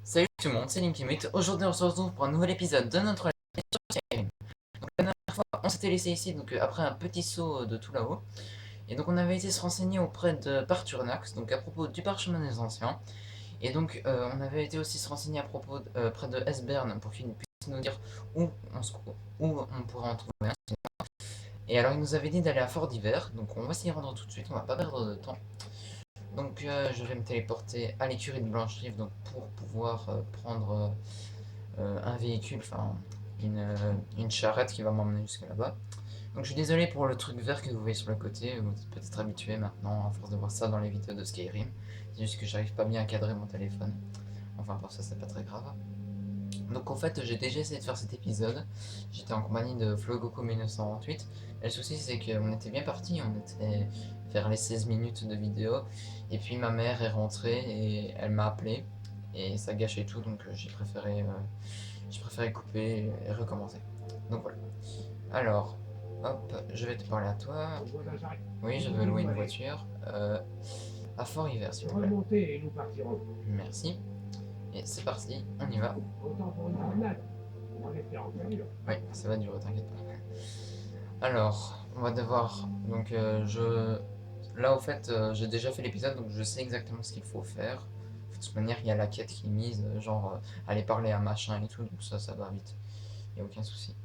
Salut tout le monde, c'est Linkimate. Aujourd'hui, on se retrouve pour un nouvel épisode de notre live sur Skyrim. Donc, la dernière fois, on s'était laissé ici, donc après un petit saut de tout là-haut. Et donc, on avait été se renseigner auprès de Parturnax, donc à propos du parchemin des anciens. Et donc, on avait été aussi se renseigner à propos près de Esbern pour qu'il puisse nous dire où on pourrait en trouver un. Et alors, il nous avait dit d'aller à Fort d'Hiver, donc on va s'y rendre tout de suite, on va pas perdre de temps. Donc, je vais me téléporter à l'écurie de Blancherive donc, pour pouvoir prendre un véhicule, enfin une charrette qui va m'emmener jusque là-bas. Donc je suis désolé pour le truc vert que vous voyez sur le côté, vous êtes peut-être habitué maintenant à force de voir ça dans les vidéos de Skyrim. C'est juste que j'arrive pas bien à cadrer mon téléphone. Enfin pour ça c'est pas très grave. Donc en fait j'ai déjà essayé de faire cet épisode. J'étais en compagnie de Flogoku 1928. Et le souci c'est qu'on était bien parti, on était vers les 16 minutes de vidéo. Et puis ma mère est rentrée et elle m'a appelé. Et ça gâchait tout donc j'ai préféré couper et recommencer. Donc voilà. Alors, hop, je vais te parler à toi. Oui, je veux louer une voiture. À Fort-Hiver, s'il vous plaît. Remontez et nous partirons. Merci. Et c'est parti, on y va. Autant pour une promenade, en espérant que ça dure. Oui, ça va durer, t'inquiète pas. Alors, on va devoir. Donc, là, au fait, j'ai déjà fait l'épisode, donc je sais exactement ce qu'il faut faire. De toute manière, il y a la quête qui est mise, genre aller parler à machin et tout, donc ça va vite. Il n'y a aucun souci.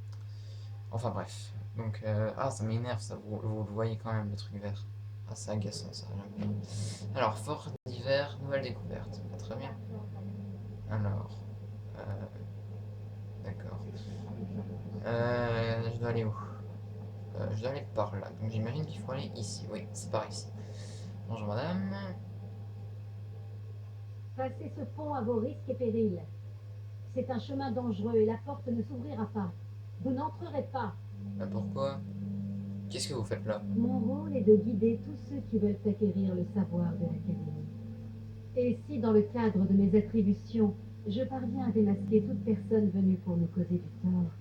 Enfin bref. Donc, ah, ça m'énerve, ça, vous le voyez quand même, le truc vert. Ah, c'est agaçant, ça, j'aime pas. Alors, Fort d'Hiver, nouvelle découverte. Ah, très bien. Alors, euh, d'accord. Je dois aller où? Je dois aller par là. Donc, j'imagine qu'il faut aller ici. Oui, c'est par ici. Bonjour, madame. Passez ce pont à vos risques et périls. C'est un chemin dangereux et la porte ne s'ouvrira pas. Vous n'entrerez pas. Pourquoi? Qu'est-ce que vous faites là? Mon rôle est de guider tous ceux qui veulent acquérir le savoir de l'Académie. Et si, dans le cadre de mes attributions, je parviens à démasquer toute personne venue pour nous causer du tort,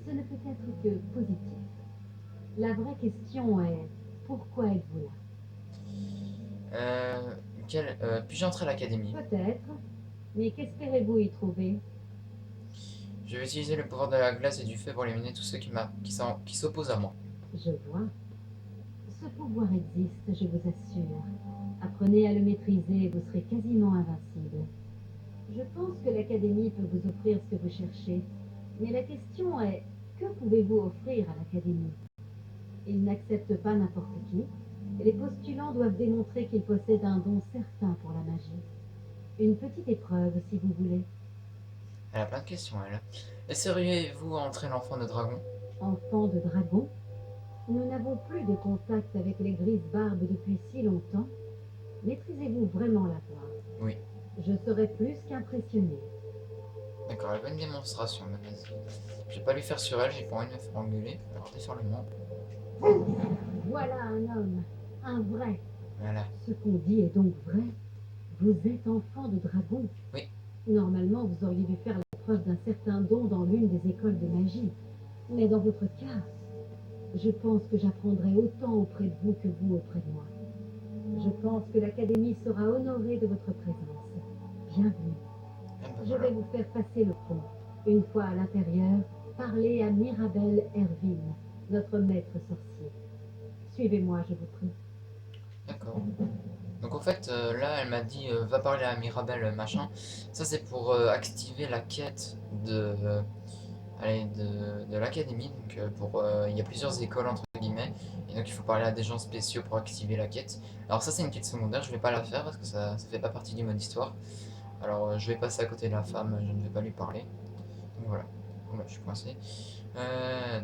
ce ne peut être que positif. La vraie question est, pourquoi êtes-vous là? Euh, puis-je entrer à l'académie? Peut-être, mais qu'espérez-vous y trouver? Je vais utiliser le pouvoir de la glace et du feu pour éliminer tous ceux qui s'opposent à moi. Je vois. Ce pouvoir existe, je vous assure. Apprenez à le maîtriser et vous serez quasiment invincible. Je pense que l'Académie peut vous offrir ce que vous cherchez. Mais la question est, que pouvez-vous offrir à l'Académie? Ils n'acceptent pas n'importe qui, et les postulants doivent démontrer qu'ils possèdent un don certain pour la magie. Une petite épreuve, si vous voulez. Elle a plein de questions, elle. Laisseriez-vous entrer l'enfant de dragon? Enfant de dragon, nous n'avons plus de contact avec les grises barbes depuis si longtemps. Maîtrisez-vous vraiment la voix? Oui. Je serais plus qu'impressionné. D'accord, elle veut une démonstration, mais vas-y. Je vais pas lui faire sur elle, j'ai pas envie de me faire engueuler. Alors t'es sur le monde. Voilà un homme, un vrai. Voilà. Ce qu'on dit est donc vrai. Vous êtes enfant de dragon. Oui. Normalement, vous auriez dû faire la preuve d'un certain don dans l'une des écoles de magie. Mais dans votre cas, je pense que j'apprendrai autant auprès de vous que vous auprès de moi. Je pense que l'Académie sera honorée de votre présence. Bienvenue. Ah ben Je voilà. vais vous faire passer le pont. Une fois à l'intérieur, parlez à Mirabelle Ervine, notre maître sorcier. Suivez-moi, je vous prie. D'accord. Donc en fait, là, elle m'a dit va parler à Mirabelle machin. Ça, c'est pour activer la quête de l'académie. Donc il y a plusieurs écoles entre guillemets. Et donc il faut parler à des gens spéciaux pour activer la quête. Alors ça, c'est une quête secondaire. Je vais pas la faire parce que ça fait pas partie du mode histoire. Alors je vais passer à côté de la femme. Je ne vais pas lui parler. Donc voilà. Bon, bah, je suis coincé. Euh,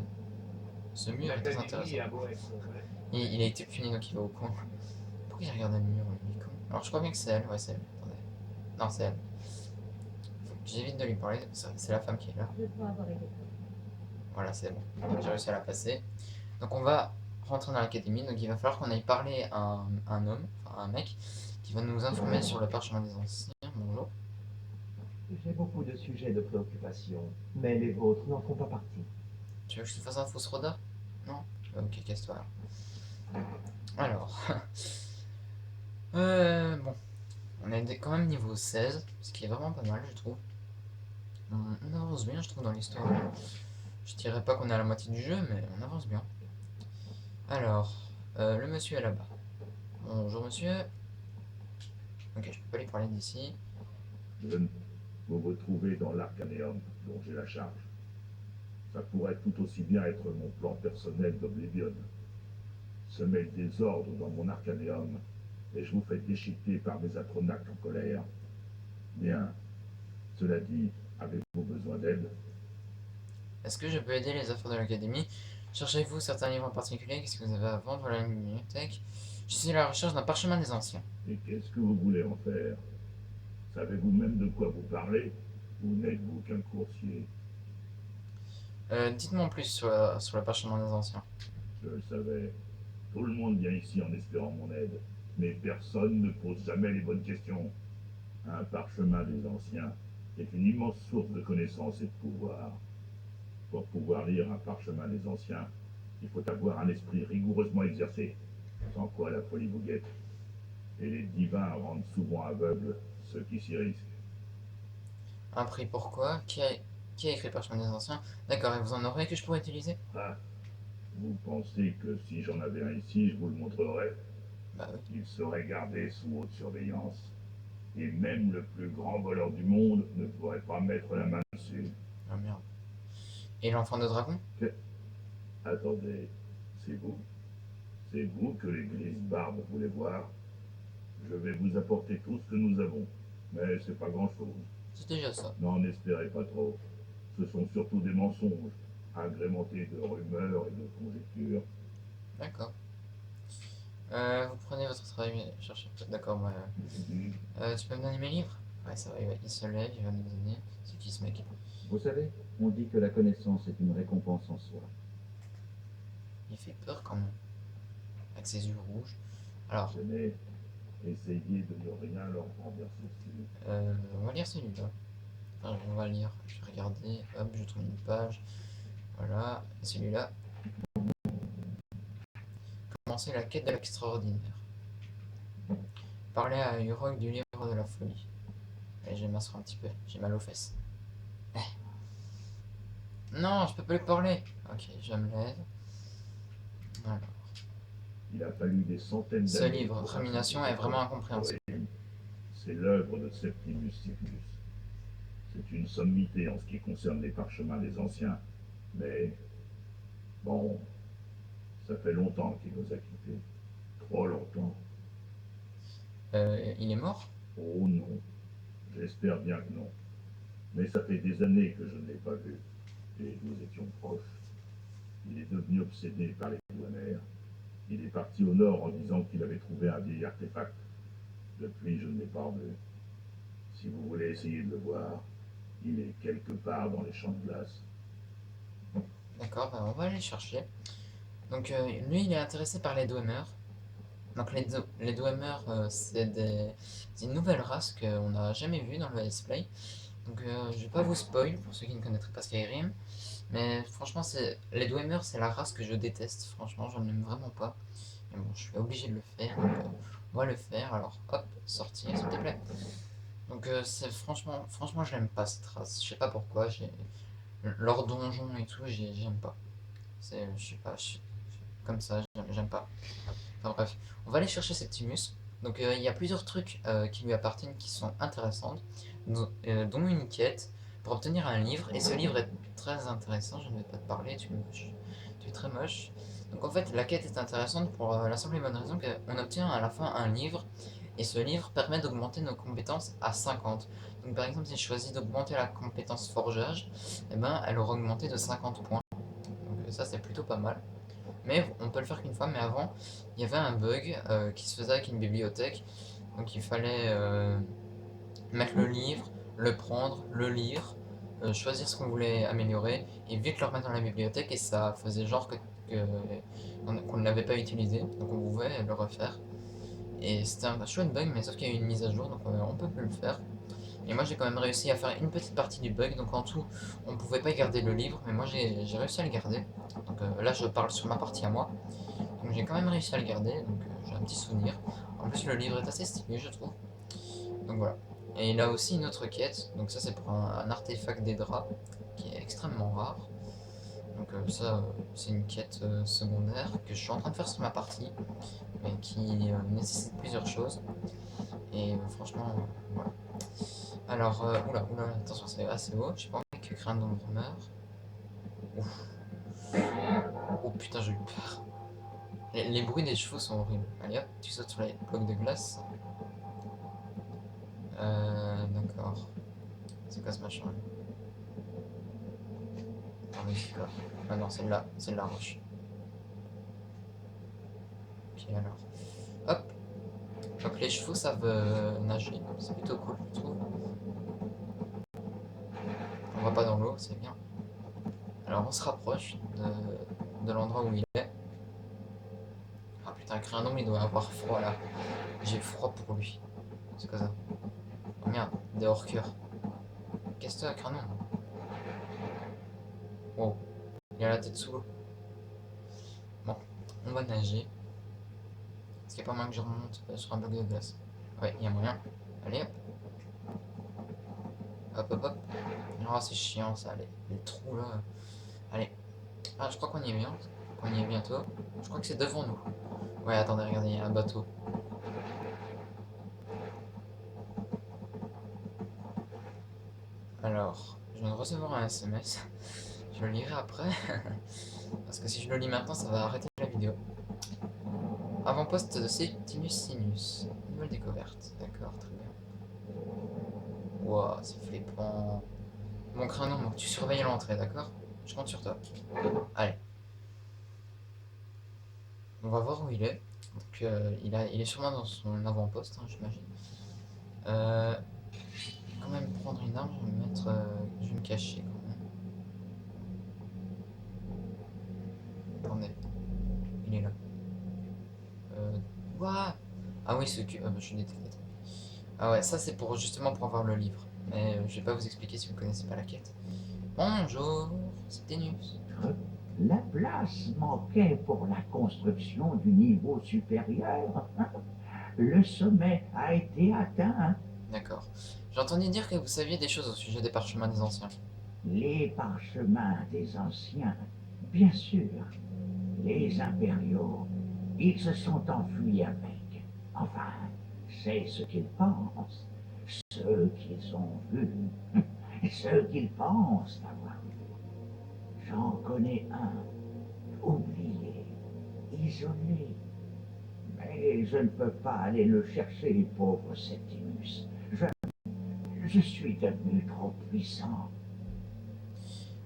Ce mur est très intéressant. Il a été puni donc il va au coin. Pourquoi il regarde le mur, lui, con? Alors je crois bien que c'est elle, ouais, c'est elle. Attendez. Non, c'est elle. Faut que j'évite de lui parler, c'est la femme qui est là. Je crois avoir été. Voilà, c'est bon. J'ai réussi à la passer. Donc on va rentrer dans l'académie, donc il va falloir qu'on aille parler à un homme, enfin un mec, qui va nous informer sur le parchemin des anciens. Bonjour. J'ai beaucoup de sujets de préoccupation, mais les vôtres n'en font pas partie. Tu veux que je te fasse un fausse roda? Non? Ok, casse-toi. Alors. Bon. On est quand même niveau 16, ce qui est vraiment pas mal, je trouve. On avance bien, je trouve, dans l'histoire. Je dirais pas qu'on est à la moitié du jeu, mais on avance bien. Alors, le monsieur est là-bas. Bonjour monsieur. Ok, je peux pas lui parler d'ici. Jeune, vous vous trouvez dans l'Arcanéum dont j'ai la charge. Ça pourrait tout aussi bien être mon plan personnel d'Oblivion. Semer le désordre dans mon Arcanéum, et je vous fais déchiqueter par mes atronaques en colère. Bien. Cela dit, avez-vous besoin d'aide? Est-ce que je peux aider les affaires de l'académie? Cherchez-vous certains livres en particulier? Qu'est-ce que vous avez à vendre à la bibliothèque? Je suis à la recherche d'un parchemin des anciens. Et qu'est-ce que vous voulez en faire? Savez-vous même de quoi vous parlez? Ou n'êtes-vous qu'un coursier? Dites-moi en plus sur le parchemin des anciens. Je le savais. Tout le monde vient ici en espérant mon aide. Mais personne ne pose jamais les bonnes questions. Un parchemin des anciens est une immense source de connaissances et de pouvoir. Pour pouvoir lire un parchemin des anciens, il faut avoir un esprit rigoureusement exercé, sans quoi la folie vous guette. Et les divins rendent souvent aveugles ceux qui s'y risquent. Un prix pourquoi? Qui a écrit le parchemin des anciens? D'accord, et vous en aurez que je pourrais utiliser? Ah, vous pensez que si j'en avais un ici, je vous le montrerais? Bah oui. Il serait gardé sous haute surveillance. Et même le plus grand voleur du monde ne pourrait pas mettre la main dessus. Ah merde. Et l'enfant de dragon? Attendez, c'est vous? C'est vous que l'église Barbe voulait voir? Je vais vous apporter tout ce que nous avons, mais c'est pas grand-chose. C'est déjà ça. N'en espérez pas trop. Ce sont surtout des mensonges, agrémentés de rumeurs et de conjectures. D'accord. Vous prenez votre travail, mais cherchez. D'accord, moi. Tu peux me donner mes livres? Ouais, ça va, il se lève, il va me donner. C'est qui ce mec? Vous savez, on dit que la connaissance est une récompense en soi. Il fait peur quand même. Avec ses yeux rouges. Alors, Tenez, essayez de ne rien leur renverser dessus. on va lire celui-là. Enfin, on va lire. Je vais regarder. Hop, je trouve une page. Voilà. Et celui-là. Commencer la quête de l'extraordinaire. Parler à Urok du livre de la folie. Et je vais m'asseoir un petit peu. J'ai mal aux fesses. Non, je peux pas lui parler. Ok, je me lève. Voilà. Il a fallu des centaines Ce d'années livre, pour Rumination, est vraiment incompréhensible. C'est l'œuvre de Septimus Severus. C'est une sommité en ce qui concerne les parchemins des anciens, mais bon, ça fait longtemps qu'il nous a quittés. Trop longtemps. Il est mort? Oh non, j'espère bien que non. Mais ça fait des années que je ne l'ai pas vu, et nous étions proches. Il est devenu obsédé par les douanières. Il est parti au nord en disant qu'il avait trouvé un vieil artefact. Depuis, je ne l'ai pas revu. Si vous voulez essayer de le voir, il est quelque part dans les champs de glace. D'accord, bah on va aller chercher. Donc lui, il est intéressé par les Dwemer. Donc les Dwemer, c'est une nouvelle race qu'on n'a jamais vue dans le let's play. Donc je vais pas vous spoil pour ceux qui ne connaîtraient pas Skyrim. Mais franchement, les Dwemer, c'est la race que je déteste. Franchement, je n'aime vraiment pas. Mais bon, je suis obligé de le faire. Donc, on va le faire. Alors, hop, sortir, s'il te plaît. Donc, c'est franchement, je n'aime pas cette race. Je sais pas pourquoi. Leur donjon et tout, j'aime pas. Je sais pas, comme ça, j'aime pas. Enfin bref, on va aller chercher Septimus. Donc, il y a plusieurs trucs qui lui appartiennent qui sont intéressantes, dont une quête pour obtenir un livre. Et ce livre est très intéressant. Je ne vais pas te parler, tu es très moche. Donc en fait, la quête est intéressante pour la simple et bonne raison qu'on obtient à la fin un livre, et ce livre permet d'augmenter nos compétences à 50. Donc par exemple, si je choisis d'augmenter la compétence forgeage, eh ben, elle aura augmenté de 50 points. Donc ça, c'est plutôt pas mal. Mais on peut le faire qu'une fois, mais avant, il y avait un bug qui se faisait avec une bibliothèque. Donc il fallait mettre le livre, le prendre, le lire, choisir ce qu'on voulait améliorer, et vite le remettre dans la bibliothèque, et ça faisait genre qu'on ne l'avait pas utilisé, donc on pouvait le refaire. Et c'était un chouette bug, mais sauf qu'il y a eu une mise à jour, donc on peut plus le faire. Et moi j'ai quand même réussi à faire une petite partie du bug, donc en tout on pouvait pas garder le livre, mais moi j'ai réussi à le garder. Donc là je parle sur ma partie à moi, donc j'ai quand même réussi à le garder, donc j'ai un petit souvenir. En plus le livre est assez stylé je trouve. Donc voilà. Et il a aussi une autre quête, donc ça c'est pour un artefact des draps, qui est extrêmement rare. Donc ça, c'est une quête secondaire que je suis en train de faire sur ma partie, mais qui nécessite plusieurs choses. Et franchement, voilà. Alors, oula, oula, attention, c'est assez haut, j'ai pas envie que Crâne d'ombre meure. Ouf. Oh putain, j'ai eu peur. Les bruits des chevaux sont horribles. Allez hop, tu sautes sur les blocs de glace. D'accord. C'est quoi ce machin là? Ah oui, d'accord. Ah non, celle-là, c'est de la roche. Ok, alors. Hop. Donc les chevaux savent nager, c'est plutôt cool, je trouve. On va pas dans l'eau, c'est bien. Alors on se rapproche de l'endroit où il est. Ah putain, Crindon, il doit avoir froid là. J'ai froid pour lui. C'est quoi ça? Oh merde, des hors-cœurs. Qu'est-ce que t'as, Crindon? Wow, il a la tête sous l'eau. Bon, on va nager. Est-ce qu'il n'y a pas moyen que je remonte sur un bloc de glace? Ouais, il y a moyen. Allez hop. Hop hop hop. Oh, c'est chiant ça, les trous là. Allez. Ah, je crois qu'on y est bien. Qu'on y est bientôt. Je crois que c'est devant nous. Ouais, attendez, regardez, il y a un bateau. Alors, je viens de recevoir un SMS. Je le lirai après. Parce que si je le lis maintenant, ça va arrêter la vidéo. Avant-poste de Septimus Sinus. Nouvelle découverte. D'accord, très bien. Wow, c'est flippant. Mon crâne, donc tu surveilles l'entrée, d'accord? Je compte sur toi. Allez. On va voir où il est. Donc, il est sûrement dans son avant-poste, hein, j'imagine. Quand même prendre une arme, je vais me mettre. Je vais me cacher quand même. Attendez, il est là. Ouah. Ah oui, ce que. Bah, je suis détecté. Ah ouais, ça c'est pour justement pour avoir le livre. Mais je vais pas vous expliquer si vous connaissez pas la quête. Bonjour, c'est Ténus. La place manquait pour la construction du niveau supérieur. Le sommet a été atteint. D'accord. J'ai entendu dire que vous saviez des choses au sujet des parchemins des anciens. Les parchemins des anciens, bien sûr. Les impériaux, ils se sont enfuis avec. Enfin, c'est ce qu'ils pensent. Ceux qu'ils ont vus. Ceux qu'ils pensent avoir vus. J'en connais un. Oublié. Isolé. Mais je ne peux pas aller le chercher, pauvre Septimus. Je suis devenu trop puissant.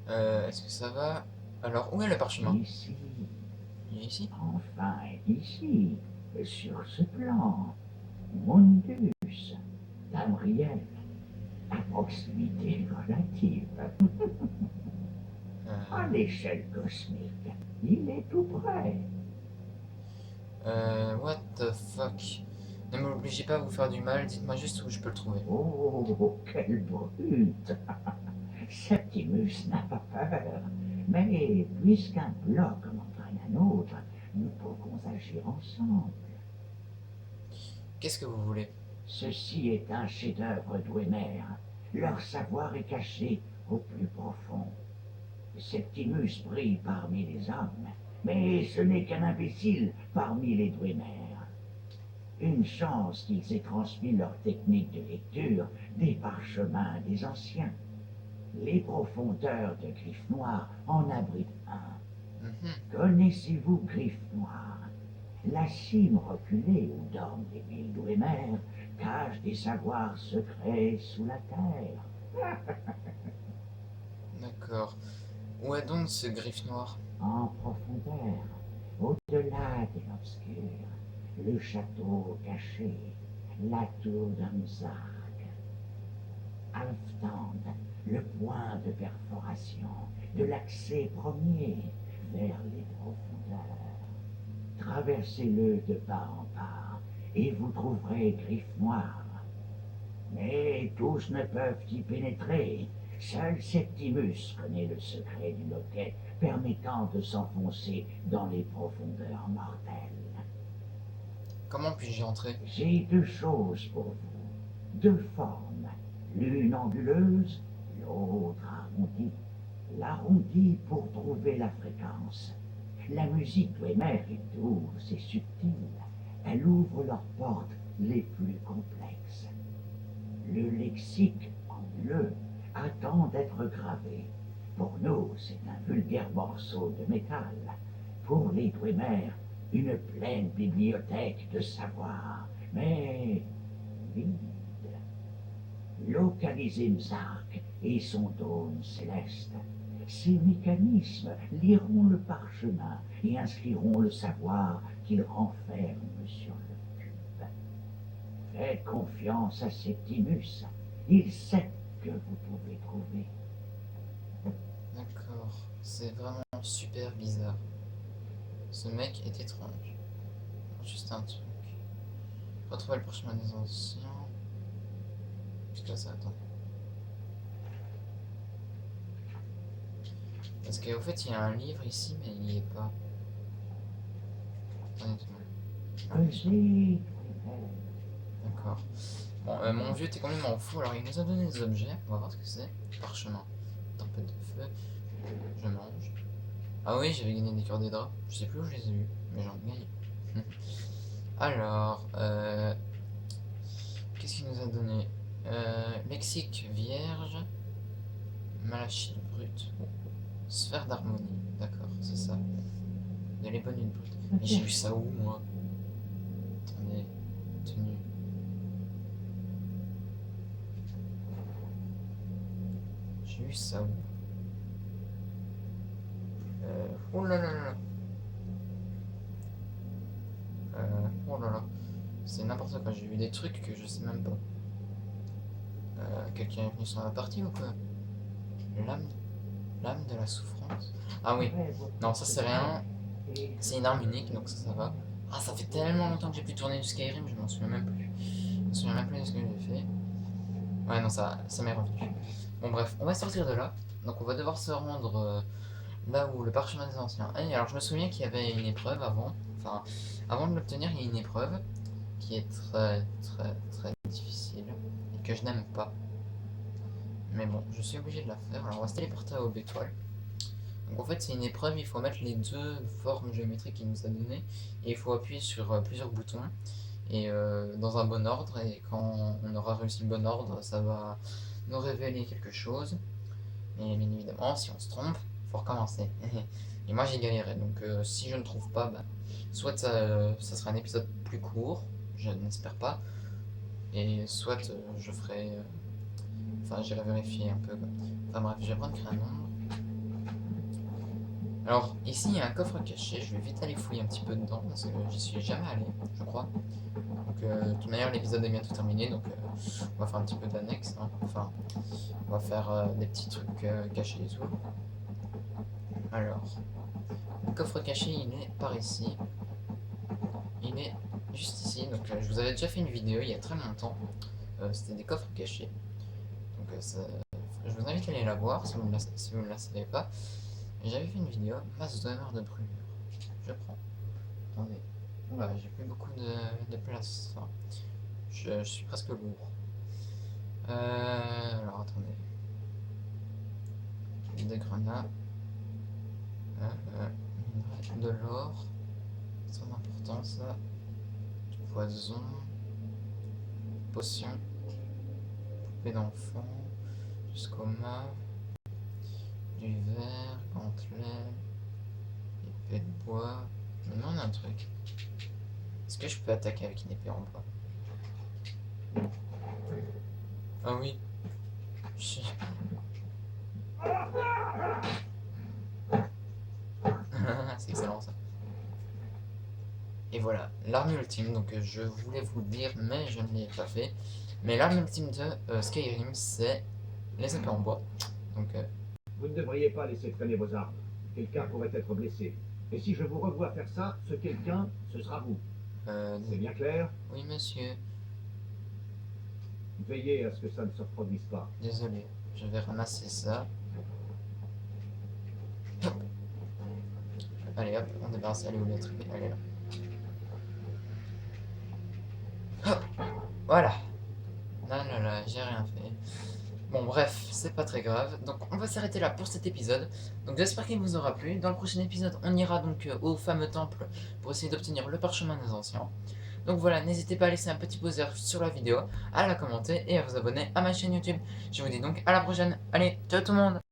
Est-ce que ça va? Alors, où est le parchemin? Ici, Il est ici? enfin ici, sur ce plan, Mundus, Tamriel, à proximité relative, à l'échelle cosmique, il est tout près. What the fuck? Ne m'obligez pas à vous faire du mal, dites-moi juste où je peux le trouver. Oh, quelle brute! Septimus n'a pas peur, mais puisqu'un bloc entraîne un autre, nous pouvons agir ensemble. Qu'est-ce que vous voulez? Ceci est un chef-d'œuvre d'Ouémer. Leur savoir est caché au plus profond. Septimus brille parmi les hommes, mais ce n'est qu'un imbécile parmi les Dwemer. Une chance qu'ils aient transmis leur technique de lecture des parchemins des anciens. Les profondeurs de Griffe Noire en abritent un. Connaissez-vous Griffe Noire? La cime reculée où dorment les villes d'Ouémer cache des savoirs secrets sous la terre. D'accord. Où est donc ce griffe noir? En profondeur, au-delà de l'obscur, le château caché, la tour d'Amzark. Alftand, le point de perforation, de l'accès premier vers les profondeurs. Traversez-le de part en part, et vous trouverez Griffe Noire. Mais tous ne peuvent y pénétrer. Seul Septimus connaît le secret du loquet permettant de s'enfoncer dans les profondeurs mortelles. Comment puis-je y entrer? J'ai deux choses pour vous. deux formes, l'une anguleuse, l'autre arrondie. L'arrondi pour trouver la fréquence. La musique Dwemer est douce et subtile. Elle ouvre leurs portes les plus complexes. Le lexique anguleux attend d'être gravé. Pour nous, c'est un vulgaire morceau de métal. Pour les Dwemer, une pleine bibliothèque de savoir, mais vide. Localisez Mzark et son dôme céleste. Ces mécanismes liront le parchemin et inscriront le savoir qu'ils renferment sur le cube. Faites confiance à Septimus. Il sait que vous pouvez trouver. D'accord. C'est vraiment super bizarre. Ce mec est étrange. Juste un truc. Retrouver le parchemin des anciens. Jusqu'à ça, attends. Parce qu'au fait, il y a un livre ici, mais il n'y est pas. Pesez, D'accord. Bon, mon vieux était complètement fou, alors il nous a donné des objets. On va voir ce que c'est. Parchemin. Tempête de feu. Je mange. Ah oui, j'avais gagné des cœurs des draps. Je sais plus où je les ai eus, mais j'en ai gagné. Alors, qu'est-ce qu'il nous a donné? Lexique vierge. Malachite brut. Sphère d'harmonie. D'accord, c'est ça. De l'ébonite brute. Mais j'ai vu ça où, moi? Attendez. Tenue. J'ai vu ça où? Oh là là là. Oh là là. C'est n'importe quoi. J'ai vu des trucs que je sais même pas. Quelqu'un est venu sur ma partie ou quoi? L'âme de la souffrance. Ah oui. Non, ça c'est rien. C'est une arme unique, donc ça va. Ah, ça fait tellement longtemps que j'ai pu tourner du Skyrim, je m'en souviens même plus. Je me souviens même plus de ce que j'ai fait. Ouais, non, ça m'est revenu. Bon, bref, on va sortir de là. Donc, on va devoir se rendre là où le parchemin des anciens est. Alors, je me souviens qu'il y avait une épreuve avant. Enfin, avant de l'obtenir, il y a une épreuve qui est très, très, très difficile et que je n'aime pas. Mais bon, je suis obligé de la faire. Alors, on va se téléporter à Aube Étoile. Donc en fait c'est une épreuve, il faut mettre les deux formes géométriques qu'il nous a données et il faut appuyer sur plusieurs boutons et dans un bon ordre, et quand on aura réussi le bon ordre ça va nous révéler quelque chose, et bien évidemment si on se trompe il faut recommencer. Et moi j'ai galéré, donc si je ne trouve pas, bah, soit ça sera un épisode plus court, je n'espère pas, et soit je ferai... enfin j'irai vérifier un peu quoi. Enfin bref, je vais prendre créer un nombre. Alors, ici, il y a un coffre caché, je vais vite aller fouiller un petit peu dedans, parce que j'y suis jamais allé, je crois. Donc, de toute manière, l'épisode est bientôt terminé, donc on va faire un petit peu d'annexe, hein. Enfin, on va faire des petits trucs cachés et tout. Alors, le coffre caché, il est par ici. Il est juste ici, donc je vous avais déjà fait une vidéo il y a très longtemps. C'était des coffres cachés. Donc, je vous invite à aller la voir si vous ne la savez pas. J'avais fait une vidéo, masse d'honneur de brûlure. Je prends. Attendez. Oula, j'ai plus beaucoup de place. Enfin, je suis presque lourd. Alors attendez. Des grenades. De l'or. C'est très important ça. Du poison. Potion. Poupée d'enfant. Du coma. Du verre. Gantelet. Épée de bois. Je me demande un truc. Est-ce que je peux attaquer avec une épée en bois? Ah oui. C'est excellent ça. Et voilà, l'arme ultime, donc je voulais vous le dire, mais je ne l'ai pas fait. Mais l'arme ultime de Skyrim, c'est les épées en bois. Donc, Vous ne devriez pas laisser traîner vos armes. Quelqu'un pourrait être blessé. Et si je vous revois faire ça, ce quelqu'un, ce sera vous. C'est bien clair? oui monsieur, Veillez à ce que ça ne se reproduise pas. désolé, je vais ramasser ça. Hop. Allez hop, on débarrasse, elle est où l'autre épée? Elle est là. Hop, voilà. Là, là, là, j'ai rien fait. Bon, bref, c'est pas très grave. Donc, on va s'arrêter là pour cet épisode. Donc, j'espère qu'il vous aura plu. Dans le prochain épisode, on ira donc au fameux temple pour essayer d'obtenir le parchemin des anciens. Donc voilà, n'hésitez pas à laisser un petit pouce vert sur la vidéo, à la commenter et à vous abonner à ma chaîne YouTube. Je vous dis donc à la prochaine. Allez, ciao tout le monde!